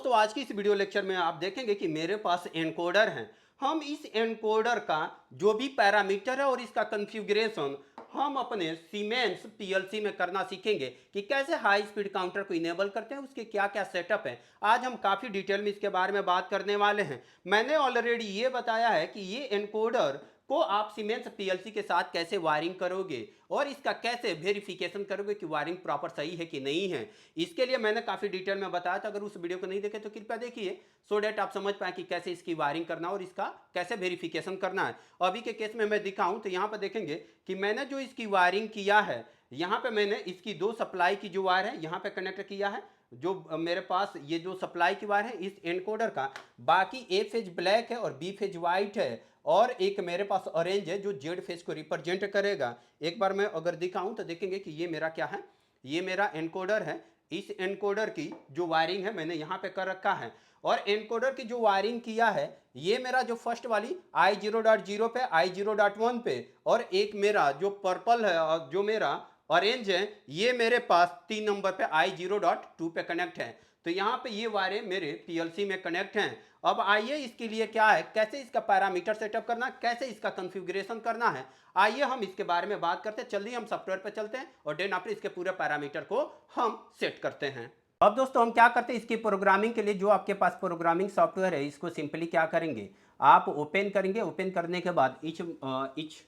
दोस्तों आज की इस वीडियो लेक्चर में आप देखेंगे कि मेरे पास एनकोडर है। हम इस एनकोडर का जो भी पैरामीटर है और इसका कॉन्फ़िगरेशन हम अपने सीमेंस पीएलसी में करना सीखेंगे कि कैसे हाई स्पीड काउंटर को इनेबल करते हैं, उसके क्या क्या सेटअप है। आज हम काफ़ी डिटेल में इसके बारे में बात करने वाले हैं। मैंने ऑलरेडी ये बताया है कि ये एनकोडर को आप सीमेंस पीएलसी के साथ कैसे वायरिंग करोगे और इसका कैसे वेरिफिकेशन करोगे कि वायरिंग प्रॉपर सही है कि नहीं है। इसके लिए मैंने काफ़ी डिटेल में बताया था। अगर उस वीडियो को नहीं देखे तो कृपया देखिए, सो डैट आप समझ पाए कि कैसे इसकी वायरिंग करना और इसका कैसे वेरिफिकेशन करना है। अभी के केस में मैं दिखाऊं तो यहाँ पर देखेंगे कि मैंने जो इसकी वायरिंग किया है, यहाँ पे मैंने इसकी दो सप्लाई की जो वायर है यहाँ पे कनेक्ट किया है। जो मेरे पास ये जो सप्लाई की वायर है इस एनकोडर का, बाकी ए फेज ब्लैक है और बी फेज वाइट है और एक मेरे पास ऑरेंज है जो जेड फेज को रिप्रेजेंट करेगा। एक बार मैं अगर दिखाऊं तो देखेंगे कि ये मेरा क्या है, ये मेरा एनकोडर है। इस एनकोडर की जो वायरिंग है मैंने यहाँ पे कर रखा है और एनकोडर की जो वायरिंग किया है ये मेरा जो फर्स्ट वाली I0.0 पे I0.1 पे और एक मेरा जो पर्पल है और जो मेरा ऑरेंज है ये मेरे पास 3 नंबर पे I0.2 पे कनेक्ट है। तो यहाँ पे ये वायरें मेरे पीएलसी में कनेक्ट हैं। अब आइए इसके लिए क्या है, कैसे इसका पैरामीटर सेटअप करना, कैसे इसका कॉन्फ़िगरेशन करना है, आइए हम इसके बारे में बात करते हैं। चलिए हम सॉफ्टवेयर पे चलते हैं और देन आफ्टर इसके पूरे पैरामीटर को हम सेट करते हैं। अब दोस्तों हम क्या करते हैं, इसकी प्रोग्रामिंग के लिए जो आपके पास प्रोग्रामिंग सॉफ्टवेयर है इसको सिंपली क्या करेंगे, आप ओपन करेंगे। ओपन करने के बाद इच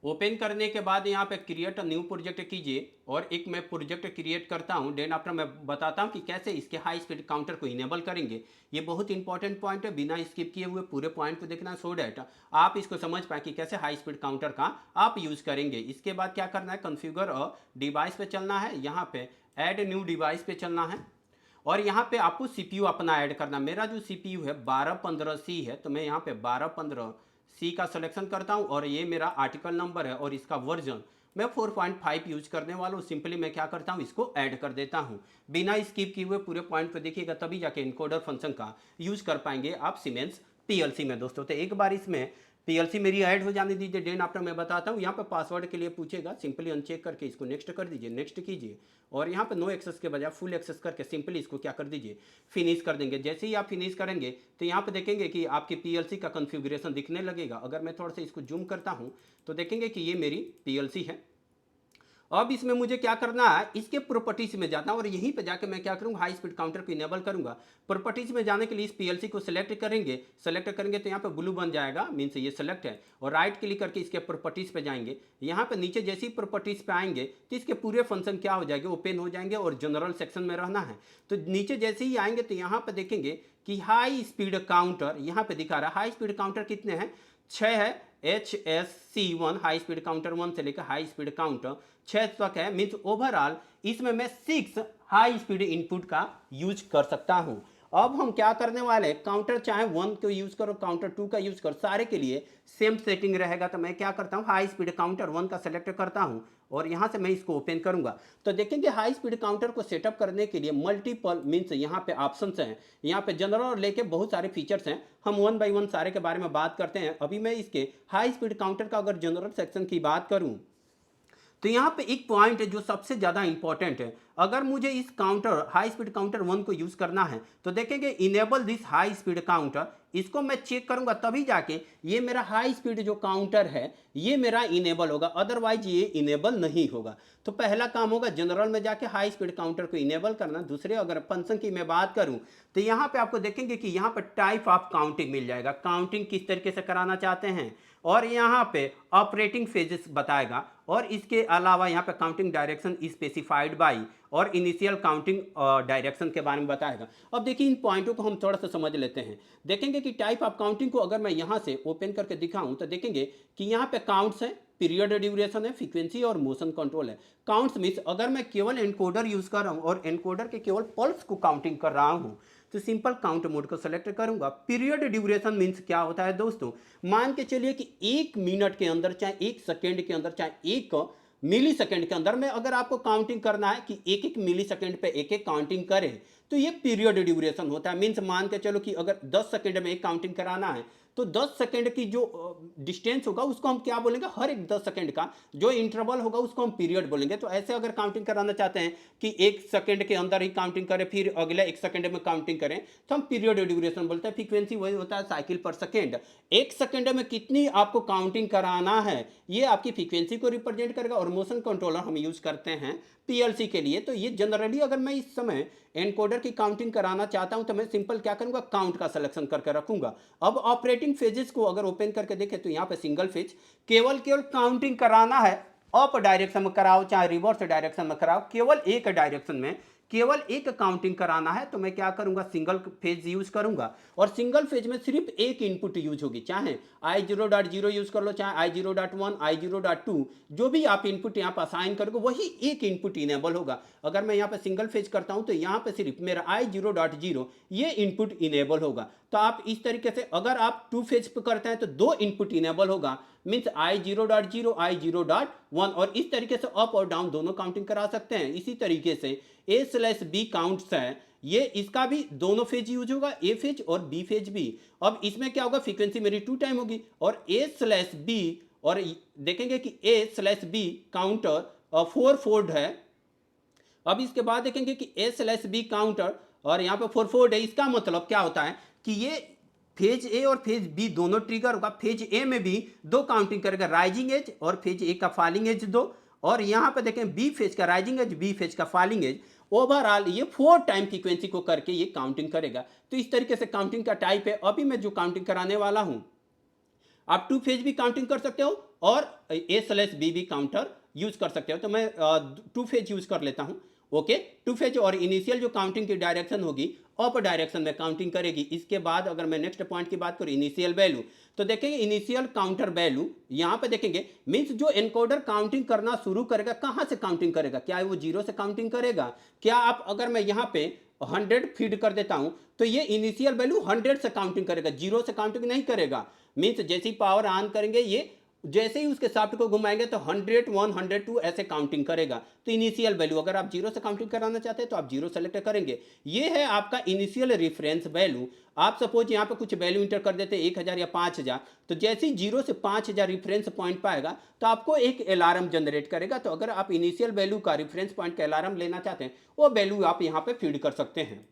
ओपन करने के बाद यहाँ पे क्रिएट न्यू प्रोजेक्ट कीजिए और एक मैं प्रोजेक्ट क्रिएट करता हूँ। देन आफ्टर मैं बताता हूँ कि कैसे इसके हाई स्पीड काउंटर को इनेबल करेंगे। ये बहुत इंपॉर्टेंट पॉइंट है, बिना स्किप किए हुए पूरे पॉइंट को देखना सो डैट आप इसको समझ पाए कि कैसे हाई स्पीड काउंटर का आप यूज़ करेंगे। इसके बाद क्या करना है, कॉन्फ़िगर और डिवाइस पे चलना है, यहाँ पे ऐड न्यू डिवाइस पे चलना है और यहाँ पे आपको सीपीयू अपना ऐड करना। मेरा जो सीपीयू है 1215C है, तो मैं यहाँ पे 1215C का सिलेक्शन करता हूँ और ये मेरा आर्टिकल नंबर है और इसका वर्जन मैं 4.5 यूज करने वाला हूँ। सिंपली मैं क्या करता हूँ, इसको ऐड कर देता हूँ। बिना स्किप किए हुए पूरे पॉइंट पे देखिएगा, तभी जाके इनकोडर फंक्शन का यूज कर पाएंगे आप सीमेंस पीएलसी में। दोस्तों तो एक बार इसमें पीएलसी मेरी ऐड हो जाने दीजिए। देन आफ्टर मैं बताता हूँ, यहाँ पे पासवर्ड के लिए पूछेगा, सिंपली अनचेक करके इसको नेक्स्ट कर दीजिए, नेक्स्ट कीजिए और यहाँ पे नो एक्सेस के बजाय फुल एक्सेस करके सिंपली इसको क्या कर दीजिए, फिनिश कर देंगे। जैसे ही आप फिनिश करेंगे तो यहाँ पे देखेंगे कि आपकी पीएलसी का कॉन्फ़िगरेशन दिखने लगेगा। अगर मैं थोड़ा सा इसको जूम करता हूँ तो देखेंगे कि ये मेरी पीएलसी है। अब इसमें मुझे क्या करना है, इसके प्रॉपर्टीज में जाता हूँ और यहीं पे जाके मैं क्या करूँगा, हाई स्पीड काउंटर को इनेबल करूँगा। प्रॉपर्टीज में जाने के लिए इस पीएलसी को सिलेक्ट करेंगे, सेलेक्ट करेंगे तो यहाँ पे ब्लू बन जाएगा, मीन्स ये सेलेक्ट है। और राइट क्लिक करके इसके प्रॉपर्टीज पे जाएंगे। यहाँ पे नीचे जैसे ही प्रॉपर्टीज पे आएंगे तो इसके पूरे फंक्शन क्या हो जाएंगे, ओपन हो जाएंगे और जनरल सेक्शन में रहना है। तो नीचे जैसे ही आएंगे तो यहाँ पे देखेंगे कि हाई स्पीड काउंटर यहाँ पे दिखा रहा है। हाई स्पीड काउंटर कितने हैं, 6 है। HSC1 हाई स्पीड काउंटर 1 से लेकर हाई स्पीड काउंटर 6 तक है। मीन्स ओवरऑल इसमें मैं 6 हाई स्पीड इनपुट का यूज कर सकता हूं। अब हम क्या करने वाले हैं, काउंटर चाहे 1 को यूज करो, काउंटर 2 का यूज करो, सारे के लिए सेम सेटिंग रहेगा। तो मैं क्या करता हूं, हाई स्पीड काउंटर 1 का सेलेक्ट करता हूं और यहां से मैं इसको ओपन करूंगा। तो देखेंगे हाई स्पीड काउंटर को सेटअप करने के लिए मल्टीपल मीन्स यहाँ पे ऑप्शंस हैं। यहाँ पे जनरल और लेके बहुत सारे फीचर्स हैं। हम वन बाय वन सारे के बारे में बात करते हैं। अभी मैं इसके हाई स्पीड काउंटर का अगर जनरल सेक्शन की बात करूं तो यहाँ पे एक पॉइंट है जो सबसे ज़्यादा इंपॉर्टेंट है। अगर मुझे इस काउंटर हाई स्पीड काउंटर 1 को यूज़ करना है तो देखेंगे enable this high speed counter, इसको मैं चेक करूंगा तभी जाके ये मेरा हाई स्पीड जो काउंटर है ये मेरा इनेबल होगा, अदरवाइज ये इनेबल नहीं होगा। तो पहला काम होगा जनरल में जाके हाई स्पीड काउंटर को इनेबल करना। दूसरे अगर फंक्शन की मैं बात करूं तो यहाँ पे आपको देखेंगे कि यहाँ पे टाइप ऑफ काउंटिंग मिल जाएगा, काउंटिंग किस तरीके से कराना चाहते हैं और यहाँ पे ऑपरेटिंग फेजेस बताएगा और इसके अलावा यहाँ पे काउंटिंग डायरेक्शन स्पेसिफाइड बाई और इनिशियल काउंटिंग डायरेक्शन के बारे में बताएगा। अब देखिए इन पॉइंटों को हम थोड़ा सा समझ लेते हैं। देखेंगे कि टाइप ऑफ काउंटिंग को अगर मैं यहाँ से ओपन करके दिखाऊं तो देखेंगे कि यहाँ पे काउंट्स हैं, पीरियड ड्यूरेशन है, फ्रीक्वेंसी और मोशन कंट्रोल है। काउंट्स मीन्स अगर मैं केवल एनकोडर यूज कर रहा हूँ और एनकोडर के केवल पल्स को काउंटिंग कर रहा हूँ तो सिंपल काउंट मोड को सेलेक्ट करूंगा। पीरियड ड्यूरेशन मीन्स क्या होता है दोस्तों, मान के चलिए कि 1 मिनट के अंदर, चाहे 1 सेकेंड के अंदर, चाहे 1 मिली सेकेंड के अंदर में अगर आपको काउंटिंग करना है कि 1 मिली सेकेंड पे एक काउंटिंग करें तो ये पीरियड ड्यूरेशन होता है। मीन्स मान के चलो कि अगर 10 सेकेंड में एक काउंटिंग कराना है तो 10 सेकंड की जो डिस्टेंस होगा उसको हम क्या बोलेंगे, हर एक 10 सेकंड का जो इंटरवल होगा उसको हम पीरियड बोलेंगे। तो ऐसे अगर काउंटिंग कराना चाहते हैं कि 1 सेकंड के अंदर ही काउंटिंग करें फिर अगले 1 सेकंड में काउंटिंग करें, तो हम पीरियड ड्यूरेशन बोलते हैं। फ्रीक्वेंसी वही होता है साइकिल पर सेकंड। 1 सेकंड में कितनी आपको काउंटिंग कराना है ये आपकी फ्रीक्वेंसी को रिप्रेजेंट करेगा। और मोशन कंट्रोलर हम यूज करते हैं पीएलसी के लिए। तो ये जनरली अगर मैं इस समय एनकोडर की काउंटिंग कराना चाहता हूं तो मैं सिंपल क्या करूंगा, काउंट का सिलेक्शन करके रखूंगा। अब ऑपरेटिंग फेजेस को अगर ओपन करके देखें तो यहां पे सिंगल फेज केवल केवल काउंटिंग कराना है। अप डायरेक्शन में कराओ चाहे रिवर्स डायरेक्शन में कराओ, केवल एक डायरेक्शन में केवल एक काउंटिंग कराना है तो मैं क्या करूंगा, सिंगल फेज यूज करूंगा। और सिंगल फेज में सिर्फ एक इनपुट यूज होगी, चाहे I0.0 यूज कर लो चाहे I0.1 I0.2, जो भी आप इनपुट यहाँ पर असाइन करोगे वही एक इनपुट इनेबल होगा। अगर मैं यहाँ पे सिंगल फेज करता हूं तो यहाँ पे सिर्फ मेरा I0.0 ये इनपुट इनेबल होगा। तो आप इस तरीके से अगर आप 2 फेज पे करते हैं तो 2 इनपुट इनेबल होगा, मीन्स I0.0 I0.1, और इस तरीके से अप और डाउन दोनों काउंटिंग करा सकते हैं। इसी तरीके से A/B काउंट्स है, ये इसका भी दोनों फेज यूज होगा, ए फेज और बी फेज भी। अब इसमें क्या होगा, फ्रीक्वेंसी मेरी 2 टाइम होगी और A/B, और देखेंगे कि A/B काउंटर 4 फोल्ड है। अब इसके बाद देखेंगे कि A/B काउंटर और यहाँ पे 4 फोल्ड है। इसका मतलब क्या होता है कि ये फेज ए और फेज बी दोनों ट्रिगर होगा। फेज ए में भी 2 काउंटिंग करेगा, राइजिंग एज और फेज ए का फॉलिंग एज 2, और यहाँ पे देखें बी फेज का राइजिंग एज बी फेज का फॉलिंग एज। ओवरऑल ये 4 टाइम फ्रीक्वेंसी को करके ये काउंटिंग करेगा। तो इस तरीके से काउंटिंग का टाइप है। अभी मैं जो काउंटिंग कराने वाला हूं, आप 2 फेज भी काउंटिंग कर सकते हो और A/B भी काउंटर यूज कर सकते हो। तो मैं 2 फेज यूज कर लेता हूं। ओके, 2 फेज और इनिशियल जो काउंटिंग की डायरेक्शन होगी अप डायरेक्शन में काउंटिंग करेगी। इसके बाद अगर मैं नेक्स्ट पॉइंट की बात करूं इनिशियल वैल्यू, तो देखेंगे इनिशियल काउंटर वैल्यू यहां पे देखेंगे, मींस जो एनकोडर काउंटिंग करना शुरू करेगा कहां से काउंटिंग करेगा, क्या वो 0 से काउंटिंग करेगा, क्या आप अगर मैं यहां पे 100 फीड कर देता हूं तो ये इनिशियल वैल्यू 100 से काउंटिंग करेगा, 0 से काउंटिंग नहीं करेगा। मीन्स जैसे ही पावर ऑन करेंगे ये जैसे ही उसके शाफ्ट को घुमाएंगे तो 100 1 102 ऐसे काउंटिंग करेगा। तो इनिशियल वैल्यू अगर आप 0 से काउंटिंग कराना चाहते हैं तो आप 0 सेलेक्ट करेंगे। ये है आपका इनिशियल रेफरेंस वैल्यू। आप सपोज यहाँ पे कुछ वैल्यू इंटर कर देते हैं 1000 या 5000, तो जैसे ही 0 से 5000 रेफरेंस पॉइंट पाएगा तो आपको एक अलार्म जनरेट करेगा। तो अगर आप इनिशियल वैल्यू का रेफरेंस पॉइंट का अलार्म लेना चाहते हैं वो वैल्यू आप यहाँ पे फीड कर सकते हैं।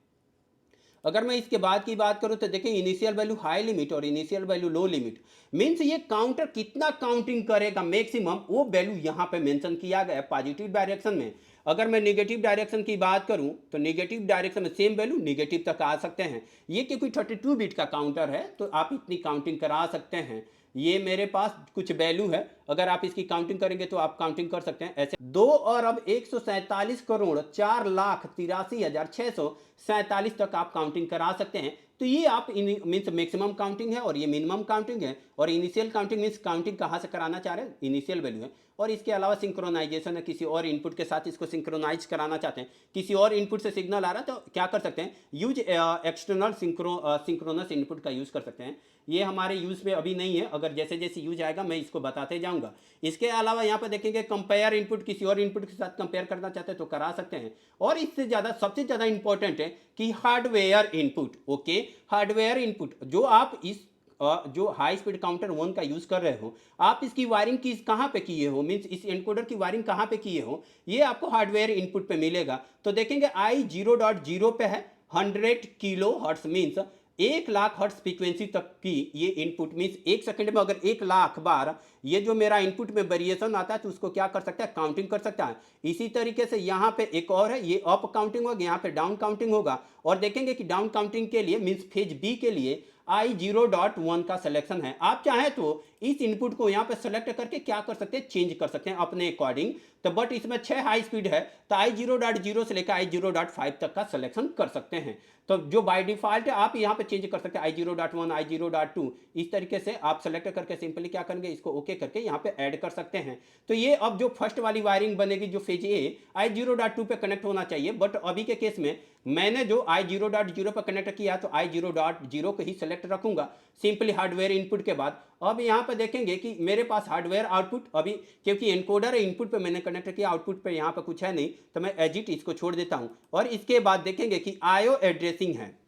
अगर मैं इसके बाद की बात करूं तो देखिए इनिशियल वैल्यू हाई लिमिट और इनिशियल वैल्यू लो लिमिट, मींस ये काउंटर कितना काउंटिंग करेगा मैक्सिमम वो वैल्यू यहां पे मेंशन किया गया है पॉजिटिव डायरेक्शन में। अगर मैं नेगेटिव डायरेक्शन की बात करूं तो नेगेटिव डायरेक्शन में सेम वैल्यू नेगेटिव तक आ सकते हैं। ये क्योंकि 32 बिट का काउंटर है तो आप इतनी काउंटिंग करा सकते हैं। ये मेरे पास कुछ वैल्यू है, अगर आप इसकी काउंटिंग करेंगे तो आप काउंटिंग कर सकते हैं ऐसे 2 अरब 147 करोड़ 4 लाख 83,647 तक आप काउंटिंग करा सकते हैं। तो ये आप मीन्स मैक्सिमम काउंटिंग है और ये मिनिमम काउंटिंग है। और इनिशियल काउंटिंग मीन्स काउंटिंग कहाँ से कराना चाह रहे हैं, इनिशियल वैल्यू है। और इसके अलावा सिंक्रोनाइजेशन है, किसी और इनपुट के साथ इसको सिंक्रोनाइज कराना चाहते हैं, किसी और इनपुट से सिग्नल आ रहा है तो क्या कर सकते हैं, यूज एक्सटर्नल सिंक्रोनस इनपुट का यूज कर सकते हैं। ये हमारे यूज में अभी नहीं है, अगर जैसे जैसे यूज आएगा मैं इसको बताते जाऊंगा। इसके अलावा यहाँ पर देखेंगे कंपेयर इनपुट, किसी और इनपुट के साथ कंपेयर करना चाहते हैं तो करा सकते हैं। और इससे ज़्यादा सबसे ज़्यादा इंपॉर्टेंट है कि hardware input. Okay, hardware input जो आप इस जो हाई स्पीड काउंटर 1 का यूज कर रहे हो, आप इसकी वायरिंग की कहाँ पे किए हो, मीन्स इस एनकोडर की वायरिंग कहाँ पे किए हो, ये आपको हार्डवेयर इनपुट पे मिलेगा। तो देखेंगे I0.0 पे है 100 kilo hertz, means 1,00,000 hertz frequency तक की ये इनपुट, मीन्स 1 सेकंड में अगर 1,00,000 बार ये जो मेरा इनपुट में वेरिएशन आता है तो उसको क्या कर सकता है, काउंटिंग कर सकता है। इसी तरीके से यहाँ पे एक और है, ये अप काउंटिंग होगा, यहाँ पे डाउन काउंटिंग होगा। और देखेंगे कि डाउन काउंटिंग के लिए मीन्स फेज बी के लिए I0.1 का सिलेक्शन है। आप चाहें तो इस इनपुट को यहाँ पे सेलेक्ट करके क्या कर सकते हैं, चेंज कर सकते हैं अपने अकॉर्डिंग। तो बट इसमें 6 हाई स्पीड है तो I0.0 से लेकर I0.5 तक का सिलेक्शन कर सकते हैं। तो जो बाय डिफॉल्ट है आप यहाँ पे चेंज कर सकते हैं I0.1 I0.2, इस तरीके से आप सेलेक्ट करके सिंपली क्या करेंगे, इसको ओके करके यहाँ पे ऐड कर सकते हैं। तो ये अब जो फर्स्ट वाली वायरिंग बनेगी जो फेज ए I0.2 पे कनेक्ट होना चाहिए, बट अभी के केस में मैंने जो I0.0 पर कनेक्ट किया तो I0.0 को ही सेलेक्ट रखूंगा सिंपली हार्डवेयर इनपुट के बाद। अब यहाँ पे देखेंगे कि मेरे पास हार्डवेयर आउटपुट अभी क्योंकि एनकोडर है, इनपुट पे मैंने कनेक्ट किया, आउटपुट पे यहाँ पे कुछ है नहीं तो मैं एजिट इसको छोड़ देता हूँ। और इसके बाद देखेंगे कि आईओ एड्रेसिंग है,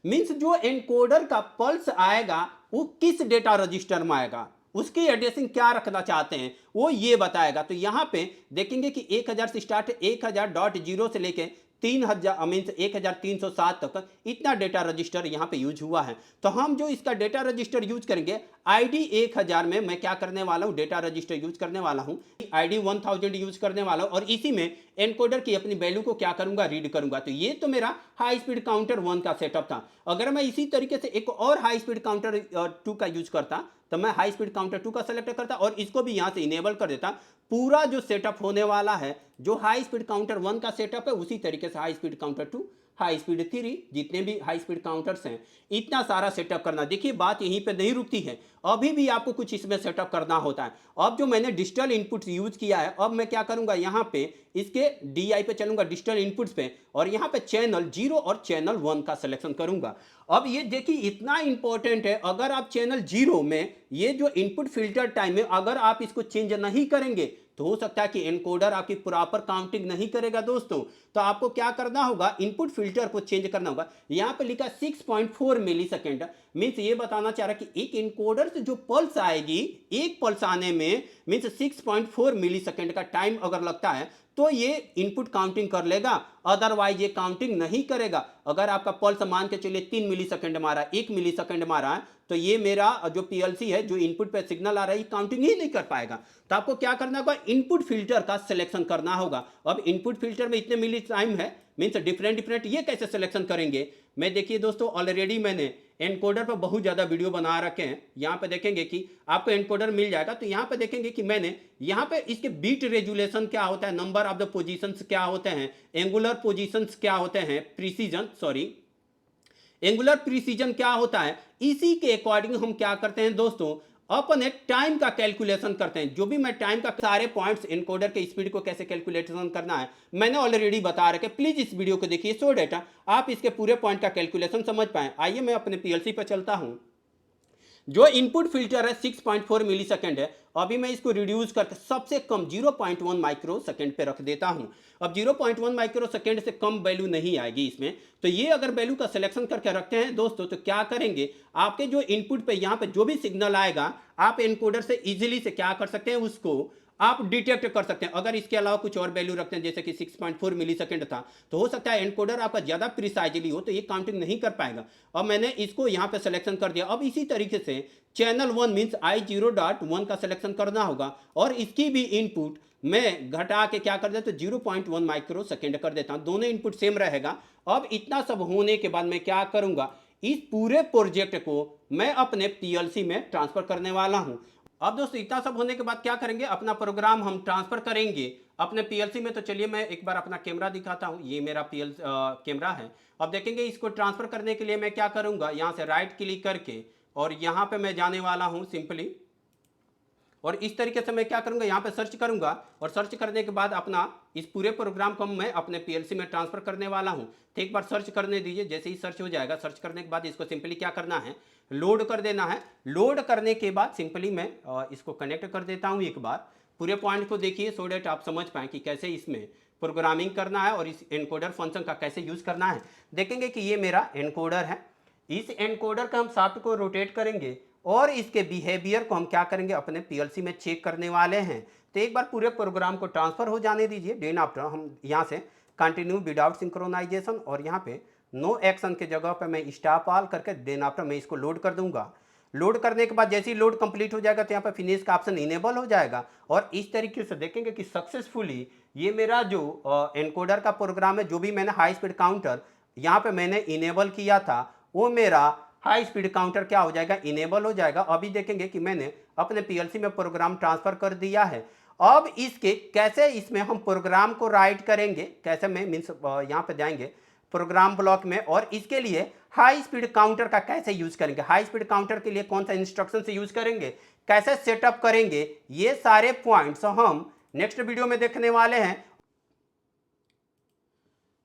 मीन्स जो एनकोडर का पल्स आएगा वो किस डेटा रजिस्टर में आएगा, उसकी एड्रेसिंग क्या रखना चाहते हैं वो ये बताएगा। तो यहाँ पे देखेंगे कि 1000 से स्टार्ट 1000.0 से लेके 3000 मीन्स 1307 तक इतना डेटा रजिस्टर यहाँ पे यूज हुआ है। तो हम जो इसका डेटा रजिस्टर यूज करेंगे आईडी 1000 में मैं क्या करने वाला हूँ, डेटा रजिस्टर यूज करने वाला हूँ, आईडी 1000 यूज करने वाला हूँ और इसी में एनकोडर की अपनी वैल्यू को क्या करूंगा, रीड करूंगा। तो ये तो मेरा हाई स्पीड काउंटर 1 का सेटअप था। अगर मैं इसी तरीके से एक और हाई स्पीड काउंटर 2 का यूज करता तो मैं हाई स्पीड काउंटर 2 का सेलेक्ट करता और इसको भी यहां से इनेबल कर देता। पूरा जो सेटअप होने वाला है, जो हाई स्पीड काउंटर 1 का सेटअप है, उसी तरीके से high speed counter 2, high speed 3, जितने भी हाई स्पीड काउंटर्स हैं, इतना सारा सेटअप करना। देखिए बात यहीं पे नहीं रुकती है, अभी भी आपको कुछ इसमें सेटअप करना होता है। अब जो मैंने डिजिटल इनपुट्स यूज किया है, अब मैं क्या करूंगा, यहाँ पे इसके DI पे चलूंगा, डिजिटल इनपुट्स पे, और यहाँ पे चैनल 0 और चैनल 1 का सिलेक्शन करूंगा। अब ये देखिए इतना इंपॉर्टेंट है, अगर आप चैनल 0 में ये जो इनपुट फिल्टर टाइम है अगर आप इसको चेंज नहीं करेंगे तो हो सकता है कि एनकोडर आपकी प्रॉपर काउंटिंग नहीं करेगा दोस्तों। तो आपको क्या करना होगा, इनपुट फिल्टर को चेंज करना होगा। यहाँ पे लिखा 6.4 मिली सेकेंड, मीन्स ये बताना चाह रहा है कि एक इनकोडर से जो पल्स आएगी, एक पल्स आने में मीन्स 6.4 मिली सेकेंड का टाइम अगर लगता है तो ये इनपुट काउंटिंग कर लेगा, अदरवाइज ये काउंटिंग नहीं करेगा। अगर आपका पल्स मान के चलिए 3 मिली सेकेंड मारा, 1 मिली सेकेंड मारा है, तो ये मेरा जो पीएलसी है, जो इनपुट पे सिग्नल आ रहा है, काउंटिंग ही नहीं कर पाएगा। तो आपको क्या करना होगा, इनपुट फिल्टर का सिलेक्शन करना होगा। अब इनपुट फिल्टर में इतने मिली टाइम है, मीन्स डिफरेंट ये कैसे सिलेक्शन करेंगे। मैं देखिए दोस्तों ऑलरेडी मैंने एनकोडर पर बहुत ज़्यादा वीडियो बना रखे हैं। यहाँ पे देखेंगे कि आपको एनकोडर मिल जाएगा, तो यहाँ पे देखेंगे कि मैंने यहाँ पे इसके बीट रेजुलेशन क्या होता है, नंबर ऑफ द पोजीशंस क्या होते हैं, एंगुलर पोजीशंस क्या होते हैं, एंगुलर प्रिसीजन क्या होता है, इसी के अकॉर्डिंग हम क्या करते हैं दोस्तों, अपन एक टाइम का कैलकुलेशन करते हैं। जो भी मैं टाइम का सारे पॉइंट्स एनकोडर के स्पीड को कैसे कैलकुलेशन करना है मैंने ऑलरेडी बता रखे, प्लीज इस वीडियो को देखिए सो डेटा आप इसके पूरे पॉइंट का कैलकुलेशन समझ पाए। आइए मैं अपने पीएलसी पर चलता हूं। जो इनपुट फिल्टर है 6.4 मिली सेकेंड है, अभी मैं इसको रिड्यूस करके सबसे कम 0.1 माइक्रो सेकेंड पे रख देता हूं। अब 0.1 माइक्रो सेकेंड से कम वैल्यू नहीं आएगी इसमें। तो ये अगर वैल्यू का सिलेक्शन करके रखते हैं दोस्तों, तो क्या करेंगे, आपके जो इनपुट पे यहाँ पे जो भी सिग्नल आएगा आप एनकोडर से इजीली से क्या कर सकते हैं, उसको आप डिटेक्ट कर सकते हैं। अगर इसके अलावा कुछ और वैल्यू रखते हैं जैसे कि 6.4 मिली सेकेंड था, तो हो सकता है एनकोडर आपका ज़्यादा प्रिसाइजली हो तो ये काउंटिंग नहीं कर पाएगा। अब मैंने इसको यहाँ पे सिलेक्शन कर दिया। अब इसी तरीके से चैनल 1 मीन्स I0.1 का सिलेक्शन करना होगा और इसकी भी इनपुट मैं घटा के क्या कर देता हूँ, 0.1 माइक्रो सेकेंड कर देता हूँ, दोनों इनपुट सेम रहेगा। अब इतना सब होने के बाद मैं क्या करूँगा, इस पूरे प्रोजेक्ट को मैं अपने पीएलसी में ट्रांसफर करने वाला हूँ। अब दोस्तों इतना सब होने के बाद क्या करेंगे, अपना प्रोग्राम हम ट्रांसफर करेंगे अपने पीएलसी में। तो चलिए मैं एक बार अपना कैमरा दिखाता हूँ, ये मेरा कैमरा है। अब देखेंगे इसको ट्रांसफर करने के लिए मैं क्या करूँगा, यहाँ से राइट क्लिक करके और यहाँ पे मैं जाने वाला हूँ सिंपली, और इस तरीके से मैं क्या करूँगा, यहाँ पे सर्च करूँगा और सर्च करने के बाद अपना इस पूरे प्रोग्राम को मैं अपने पीएलसी में ट्रांसफर करने वाला हूँ। तो एक बार सर्च करने दीजिए, जैसे ही सर्च हो जाएगा, सर्च करने के बाद इसको सिंपली क्या करना है, लोड कर देना है। लोड करने के बाद सिंपली मैं इसको कनेक्ट कर देता हूँ। एक बार पूरे पॉइंट को देखिए सो डेट आप समझ पाएँ कि कैसे इसमें प्रोग्रामिंग करना है और इस एनकोडर फंक्शन का कैसे यूज़ करना है। देखेंगे कि ये मेरा एनकोडर है, इस एनकोडर का हम शाफ्ट को रोटेट करेंगे और इसके बिहेवियर को हम क्या करेंगे, अपने पीएलसी में चेक करने वाले हैं। तो एक बार पूरे प्रोग्राम को ट्रांसफर हो जाने दीजिए। देन आफ्टर हम यहाँ से कंटिन्यू विदाउट सिंक्रोनाइजेशन और यहाँ पे नो एक्शन के जगह पे मैं स्टॉप ऑल करके देन आफ्टर मैं इसको लोड कर दूंगा। लोड करने के बाद जैसे ही लोड कंप्लीट हो जाएगा तो यहाँ पे फिनिश का ऑप्शन इनेबल हो जाएगा और इस तरीके से देखेंगे कि सक्सेसफुली ये मेरा जो एनकोडर का प्रोग्राम है, जो भी मैंने हाई स्पीड काउंटर यहाँ पे मैंने इनेबल किया था, वो मेरा हाई स्पीड काउंटर क्या हो जाएगा, इनेबल हो जाएगा। अभी देखेंगे कि मैंने अपने पीएलसी में प्रोग्राम ट्रांसफर कर दिया है। अब इसके कैसे इसमें हम प्रोग्राम को राइट करेंगे, कैसे मैं मीन्स यहाँ पे जाएंगे प्रोग्राम ब्लॉक में और इसके लिए हाई स्पीड काउंटर का कैसे यूज करेंगे, हाई स्पीड काउंटर के लिए कौन सा इंस्ट्रक्शन से यूज करेंगे, कैसे सेटअप करेंगे, ये सारे पॉइंट्स हम नेक्स्ट वीडियो में देखने वाले हैं।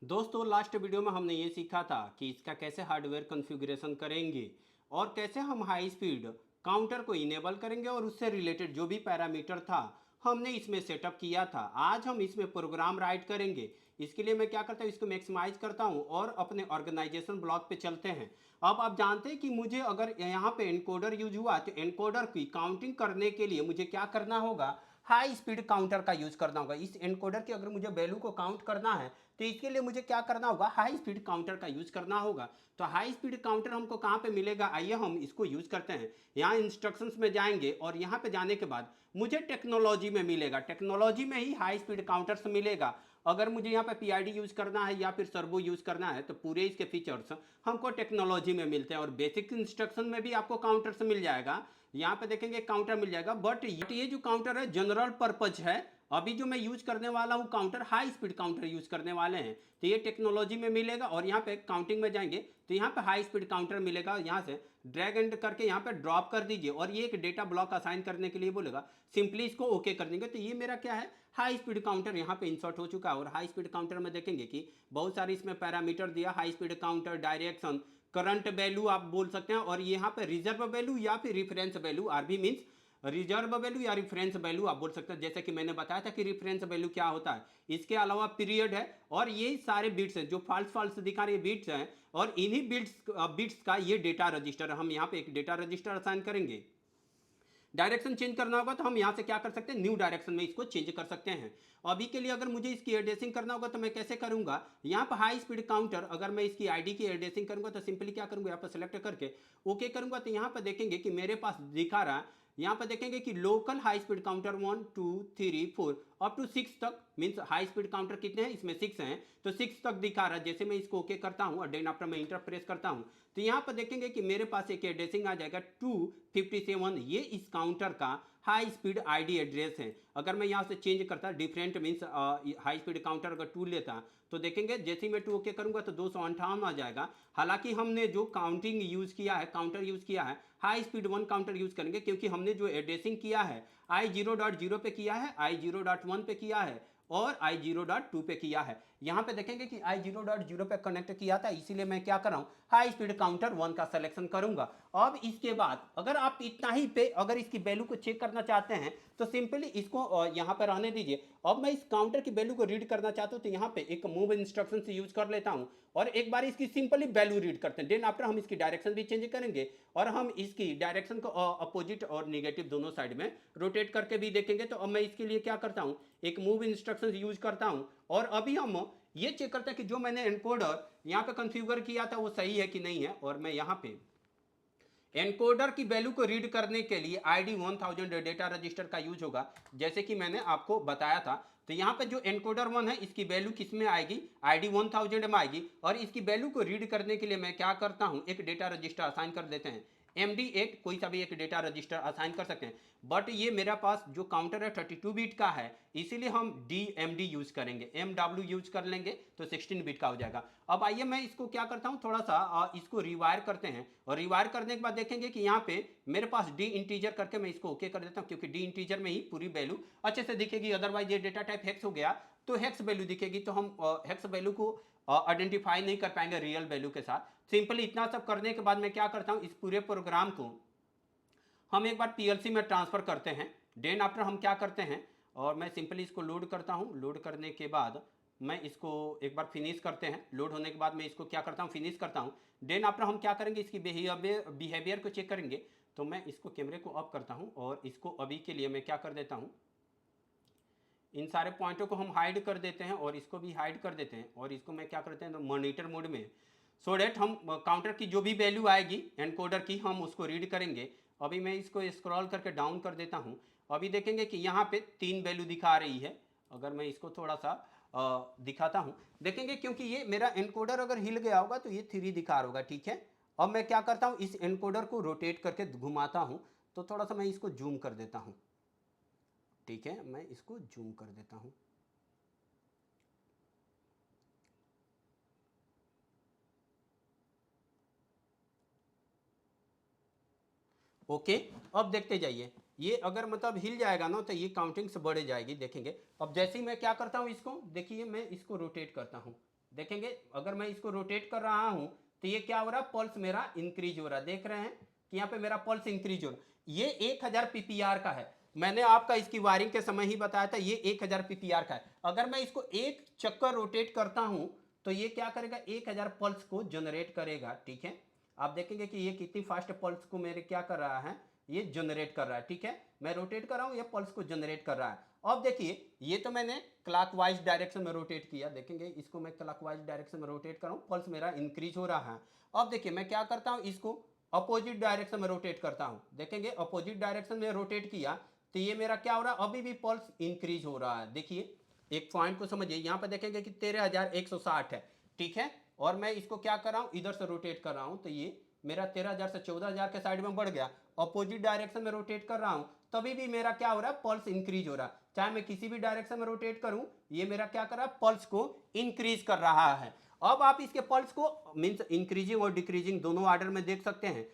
दोस्तों लास्ट वीडियो में हमने ये सीखा था कि इसका कैसे हार्डवेयर कॉन्फ़िगरेशन करेंगे और कैसे हम हाई स्पीड काउंटर को इनेबल करेंगे और उससे रिलेटेड जो भी पैरामीटर था हमने इसमें सेटअप किया था। आज हम इसमें प्रोग्राम राइट करेंगे इसके लिए मैं क्या करता हूँ, इसको मैक्सिमाइज करता हूँ और अपने ऑर्गेनाइजेशन ब्लॉक पे चलते हैं। अब आप जानते हैं कि मुझे अगर यहाँ पे एनकोडर यूज हुआ तो एनकोडर की काउंटिंग करने के लिए मुझे क्या करना होगा, हाई स्पीड काउंटर का यूज करना होगा। इस एनकोडर की अगर मुझे वैल्यू को काउंट करना है तो इसके लिए मुझे क्या करना होगा, हाई स्पीड काउंटर का यूज करना होगा। तो हाई स्पीड काउंटर हमको कहाँ पे मिलेगा, आइए हम इसको यूज करते हैं। यहाँ इंस्ट्रक्शंस में जाएंगे और यहाँ पे जाने के बाद मुझे टेक्नोलॉजी में मिलेगा, टेक्नोलॉजी में ही हाई स्पीड काउंटर्स मिलेगा। अगर मुझे यहाँ पे पीआईडी यूज करना है या फिर सर्वो यूज करना है तो पूरे इसके फीचर्स हमको टेक्नोलॉजी में मिलते हैं। और बेसिक इंस्ट्रक्शन में भी आपको काउंटर्स मिल जाएगा, यहाँ पे देखेंगे काउंटर मिल जाएगा। बट ये जो काउंटर है जनरल पर्पज है। अभी जो मैं यूज करने वाला हूँ counter, high speed counter use करने वाले हैं, तो ये टेक्नोलॉजी में मिलेगा। और यहाँ पे काउंटिंग में जाएंगे तो यहाँ पे हाई स्पीड काउंटर मिलेगा। यहाँ से ड्रैग एंड करके यहाँ पे ड्रॉप कर दीजिए और ये एक डेटा ब्लॉक असाइन करने के लिए बोलेगा, सिंपली इसको ओके कर देंगे। तो ये मेरा क्या है, हाई स्पीड काउंटर यहाँ पे इंसर्ट हो चुका है। और हाई स्पीड काउंटर में देखेंगे कि बहुत सारे इसमें पैरामीटर दिया, high speed counter, direction, current value आप बोल सकते हैं। और यहाँ पे रिजर्व वैल्यू या फिर reference value, R B means reserve value या रेफरेंस वैल्यू आप बोल सकते हैं। जैसे कि मैंने बताया था कि रेफरेंस वैल्यू क्या होता है। इसके अलावा पीरियड है और ये सारे बिट्स हैं जो फाल्स फाल्स दिखा रहे बिट्स हैं। और इन्हीं बिट्स का ये डेटा रजिस्टर, हम यहाँ पे एक डेटा रजिस्टर असाइन करेंगे। डायरेक्शन चेंज करना होगा तो हम यहाँ से क्या कर सकते हैं, न्यू डायरेक्शन में इसको चेंज कर सकते हैं। अभी के लिए अगर मुझे इसकी एड्रेसिंग करना होगा तो मैं कैसे करूंगा, यहाँ पर हाई स्पीड काउंटर, अगर मैं इसकी आईडी की एड्रेसिंग करूंगा तो सिंपली क्या करूंगा, यहाँ पर सेलेक्ट करके ओके करूंगा। तो यहाँ पर देखेंगे कि मेरे पास दिखा रहा है, यहाँ पर देखेंगे कि local high speed counter 1 2 3 4 up to 6 तक, मीन्स हाई स्पीड काउंटर कितने हैं, इसमें 6 हैं, तो 6 तक दिखा रहा है। जैसे मैं इसको ओके करता हूँ और देन आफ्टर मैं इंटर प्रेस करता हूँ तो यहाँ पर देखेंगे कि मेरे पास एक एड्रेसिंग आ जाएगा 257। ये इस काउंटर का हाई स्पीड आईडी एड्रेस है। अगर मैं यहाँ से चेंज करता different means high speed counter अगर 2 लेता तो देखेंगे जैसे ही मैं 2 ओके करूंगा तो 258 आ जाएगा। हालांकि हमने जो काउंटिंग यूज किया है, काउंटर यूज किया है, हाई स्पीड 1 काउंटर यूज करेंगे क्योंकि हमने जो एड्रेसिंग किया है I0.0 पे किया है, I0.1 पे किया है और I0.2 पे किया है। यहाँ पे देखेंगे कि I0.0 पे कनेक्ट किया था, इसीलिए मैं क्या कर रहा हूँ, हाई स्पीड काउंटर 1 का सिलेक्शन करूंगा। अब इसके बाद अगर आप इतना ही पे अगर इसकी वैल्यू को चेक करना चाहते हैं तो सिंपली इसको यहाँ पे रहने दीजिए। अब मैं इस काउंटर की वैल्यू को रीड करना चाहता हूँ तो यहाँ पे एक मूव इंस्ट्रक्शन से यूज कर लेता हूँ और एक बार इसकी सिंपली वैल्यू रीड करते हैं। देन आफ्टर हम इसकी डायरेक्शन भी चेंज करेंगे और हम इसकी डायरेक्शन को अपोजिट और निगेटिव दोनों साइड में रोटेट करके भी देखेंगे। तो अब मैं इसके लिए क्या करता हूँ, एक मूव इंस्ट्रक्शन यूज करता हूँ और अभी हम ये चेक करते हैं कि जो मैंने एनकोडर यहाँ पे कॉन्फ़िगर किया था वो सही है कि नहीं है। और मैं यहाँ पे एनकोडर की वैल्यू को रीड करने के लिए ID1000 डेटा रजिस्टर का यूज होगा, जैसे कि मैंने आपको बताया था। तो यहाँ पे जो एनकोडर 1 है इसकी वैल्यू किस में आएगी, ID1000 में आएगी। और इसकी वैल्यू को रीड करने के लिए मैं क्या करता हूँ, एक डेटा रजिस्टर असाइन कर देते हैं, MD8 कोई सा भी एक डेटा रजिस्टर असाइन कर सकते हैं। बट ये मेरा पास जो काउंटर है 32 बिट का है, इसीलिए हम DMD यूज करेंगे, MW यूज कर लेंगे तो 16 बिट का हो जाएगा। अब आइए मैं इसको क्या करता हूँ, थोड़ा सा इसको रिवायर करते हैं और रिवायर करने के बाद देखेंगे कि यहाँ पे मेरे पास डी इंटीजर करके मैं इसको ओके कर देता हूँ क्योंकि डी इंटीजर में ही पूरी वैल्यू अच्छे से दिखेगी। अदरवाइज ये डेटा टाइप हेक्स हो गया तो हेक्स वैल्यू दिखेगी, तो हम हेक्स वैल्यू को आइडेंटिफाई नहीं कर पाएंगे रियल वैल्यू के साथ। सिंपली इतना सब करने के बाद मैं क्या करता हूँ, इस पूरे प्रोग्राम को हम एक बार PLC में ट्रांसफ़र करते हैं। देन आफ्टर हम क्या करते हैं, और मैं सिंपली इसको लोड करता हूँ। लोड करने के बाद मैं इसको एक बार फिनिश करते हैं। लोड होने के बाद मैं इसको क्या करता हूँ, फिनिश करता हूँ। देन आफ्टर हम क्या करेंगे, इसकी बिहेवियर को चेक करेंगे। तो मैं इसको कैमरे को ऑफ करता हूँ और इसको अभी के लिए मैं क्या कर देता हूँ, इन सारे पॉइंटों को हम हाइड कर देते हैं और इसको भी हाइड कर देते हैं। और इसको मैं क्या करते हैं, मॉनिटर मोड में, सो डेट हम काउंटर की जो भी वैल्यू आएगी एनकोडर की हम उसको रीड करेंगे। अभी मैं इसको स्क्रॉल करके डाउन कर देता हूँ। अभी देखेंगे कि यहाँ पे 3 वैल्यू दिखा रही है। अगर मैं इसको थोड़ा सा दिखाता हूँ, देखेंगे क्योंकि ये मेरा एनकोडर अगर हिल गया होगा तो ये 3 दिखा रहा होगा, ठीक है। अब मैं क्या करता हूँ, इस एनकोडर को रोटेट करके घुमाता हूँ। तो थोड़ा सा मैं इसको जूम कर देता हूँ, ठीक है, मैं इसको जूम कर देता हूँ। ओके, अब देखते जाइए, ये अगर मतलब हिल जाएगा ना तो ये काउंटिंग से बढ़ जाएगी, देखेंगे। अब जैसे ही मैं क्या करता हूँ, इसको देखिए, मैं इसको रोटेट करता हूँ। देखेंगे अगर मैं इसको रोटेट कर रहा हूँ तो ये क्या हो रहा है, पल्स मेरा इंक्रीज हो रहा है। देख रहे हैं कि यहाँ पे मेरा पल्स इंक्रीज हो रहा है। ये 1000 PPR का है। मैंने आपका इसकी वायरिंग के समय ही बताया था, ये 1000 पीपीआर का है। अगर मैं इसको एक चक्कर रोटेट करता हूं तो ये क्या करेगा, 1000 पल्स को जनरेट करेगा। ठीक है, आप देखेंगे कि ये कितनी फास्ट पल्स को मेरे क्या कर रहा है, ये जनरेट कर रहा है। ठीक है, मैं रोटेट कर रहा हूं, ये पल्स को जनरेट कर रहा है। अब देखिए, ये तो मैंने क्लॉकवाइज डायरेक्शन में रोटेट किया, देखेंगे इसको मैं क्लॉकवाइज डायरेक्शन में रोटेट कर रहा हूं, पल्स मेरा इंक्रीज हो रहा है। अब देखिए मैं क्या करता हूं, इसको अपोजिट डायरेक्शन में रोटेट करता हूं, देखेंगे अपोजिट डायरेक्शन में रोटेट किया तो ये मेरा क्या हो रहा है, अभी भी पल्स इंक्रीज हो रहा है। देखिए एक पॉइंट को समझिए, यहां पर देखेंगे कि 13160 है। ठीक है, और मैं इसको क्या कर रहा हूं, इधर से रोटेट कर रहा हूं तो ये मेरा 13000 से 14000 के साइड में बढ़ गया। अपोजिट डायरेक्शन में रोटेट कर रहा हूं तभी भी मेरा क्या हो रहा है, पल्स इंक्रीज हो रहा है। चाहे मैं किसी भी डायरेक्शन में रोटेट करूं, ये मेरा क्या कर रहा है, पल्स को इंक्रीज कर रहा है। अब आप इसके पल्स को मीन्स इंक्रीजिंग और डिक्रीजिंग दोनों ऑर्डर में देख सकते हैं।